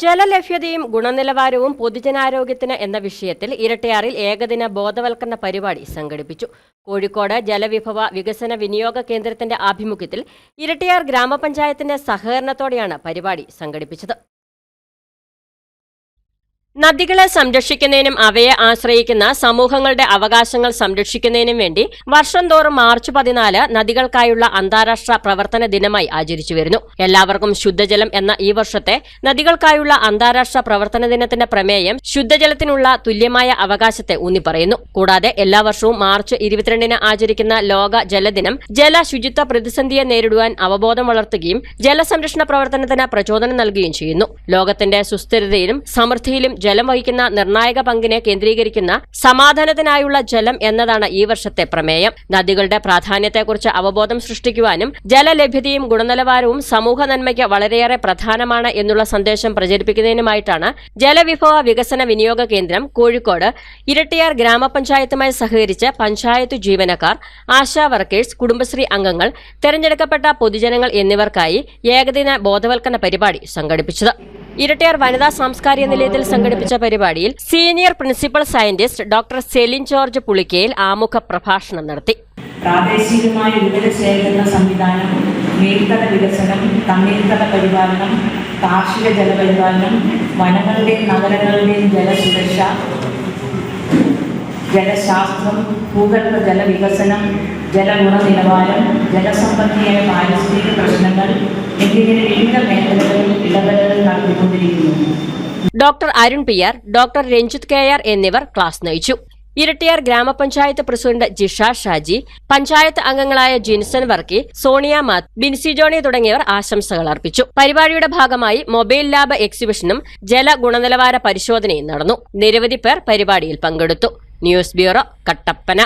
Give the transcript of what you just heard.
ജലലഭ്യതയും ഗുണനിലവാരവും പൊതുജനാരോഗ്യത്തിന് എന്ന വിഷയത്തിൽ ഇരട്ടയാറിൽ ഏകദിന ബോധവൽക്കരണ പരിപാടി സംഘടിപ്പിച്ചു. കോഴിക്കോട് ജലവിഭവ വികസന വിനിയോഗ കേന്ദ്രത്തിന്റെ ആഭിമുഖ്യത്തിൽ ഇരട്ടയാർ ഗ്രാമപഞ്ചായത്തിന്റെ സഹകരണത്തോടെയാണ് പരിപാടി സംഘടിപ്പിച്ചത്. നദികളെ സംരക്ഷിക്കുന്നതിനും അവയെ ആശ്രയിക്കുന്ന സമൂഹങ്ങളുടെ അവകാശങ്ങൾ സംരക്ഷിക്കുന്നതിനും വേണ്ടി വർഷം തോറും മാർച്ച് 14 നദികൾക്കായുള്ള അന്താരാഷ്ട്ര പ്രവർത്തന ദിനമായി ആചരിച്ചുവരുന്നു. എല്ലാവർക്കും ശുദ്ധജലം എന്ന ഈ വർഷത്തെ നദികൾക്കായുള്ള അന്താരാഷ്ട്ര പ്രവർത്തന ദിനത്തിന്റെ പ്രമേയം ശുദ്ധജലത്തിനുള്ള തുല്യമായ അവകാശത്തെ ഊന്നിപ്പറയുന്നു. കൂടാതെ എല്ലാ വർഷവും മാർച്ച് 22 ആചരിക്കുന്ന ലോക ജലദിനം ജലശുചിത്വ പ്രതിസന്ധിയെ നേരിടുവാൻ അവബോധം വളർത്തുകയും ജലസംരക്ഷണ പ്രവർത്തനത്തിന് പ്രചോദനം നൽകുകയും ചെയ്യുന്നു. ലോകത്തിന്റെ സുസ്ഥിരതയിലും സമൃദ്ധിയിലും ജലം വഹിക്കുന്ന നിർണായക പങ്കിനെ കേന്ദ്രീകരിക്കുന്ന സമാധാനത്തിനായുള്ള ജലം എന്നതാണ് ഈ വർഷത്തെ പ്രമേയം. നദികളുടെ പ്രാധാന്യത്തെക്കുറിച്ച് അവബോധം സൃഷ്ടിക്കുവാനും ജലലഭ്യതയും ഗുണനിലവാരവും സമൂഹ നന്മയ്ക്ക് വളരെയേറെ പ്രധാനമാണ് എന്നുള്ള സന്ദേശം പ്രചരിപ്പിക്കുന്നതിനുമായിട്ടാണ് ജലവിഭവ വികസന വിനിയോഗ കേന്ദ്രം കോഴിക്കോട് ഇരട്ടയാർ ഗ്രാമപഞ്ചായത്തുമായി സഹകരിച്ച് പഞ്ചായത്ത് ജീവനക്കാർ, ആശാ വർക്കേഴ്സ്, കുടുംബശ്രീ അംഗങ്ങൾ, തെരഞ്ഞെടുക്കപ്പെട്ട പൊതുജനങ്ങൾ എന്നിവർക്കായി ഏകദിന ബോധവൽക്കരണ പരിപാടി സംഘടിപ്പിച്ചത്. ഇരട്ടയാർ വനിതാ സാംസ്കാരിക നിലയത്തിൽ സംഘടിപ്പിച്ച പരിപാടിയിൽ senior principal scientist doctor Celine George Pulikkayil ആമുഖ പ്രഭാഷണം നടത്തി. പ്രാദേശികമായ വിവരശേഖരണ സംവിധാനം, മേൽത്തട വികസനം, തണ്ണീർത്തട പരിപാലനം, കാർഷിക ജലപരിപാലനം, വനങ്ങളുടെയും നഗരങ്ങളുടെയും ജലസുരക്ഷ, ജലശാസ്ത്രം, ഭൂഗർഭ ജലവികസനം, ജലഗുണനിലവാരം, ജലസംബന്ധിയായ പാരിസ്ഥിതിക പ്രശ്നങ്ങൾ എന്നിങ്ങനെ വിവിധ മേഖലകളിൽ ഇടപെടലുകൾ നടത്തിക്കൊണ്ടിരിക്കുന്നു. Doctor Arun PR, doctor Ranjith KR എന്നിവർ ക്ലാസ് നയിച്ചു. ഇരട്ടയാർ ഗ്രാമപഞ്ചായത്ത് പ്രസിഡന്റ് ജിഷ ഷാജി, പഞ്ചായത്ത് അംഗങ്ങളായ ജിൻസൺ വർക്കി, സോണിയ മാത്ത്, ബിൻസി ജോണി തുടങ്ങിയവർ ആശംസകൾ അർപ്പിച്ചു. പരിപാടിയുടെ ഭാഗമായി മൊബൈൽ ലാബ് എക്സിബിഷനും ജല ഗുണനിലവാര പരിശോധനയും നടന്നു. നിരവധി പേർ പരിപാടിയിൽ പങ്കെടുത്തു. News bureau, Kattappana.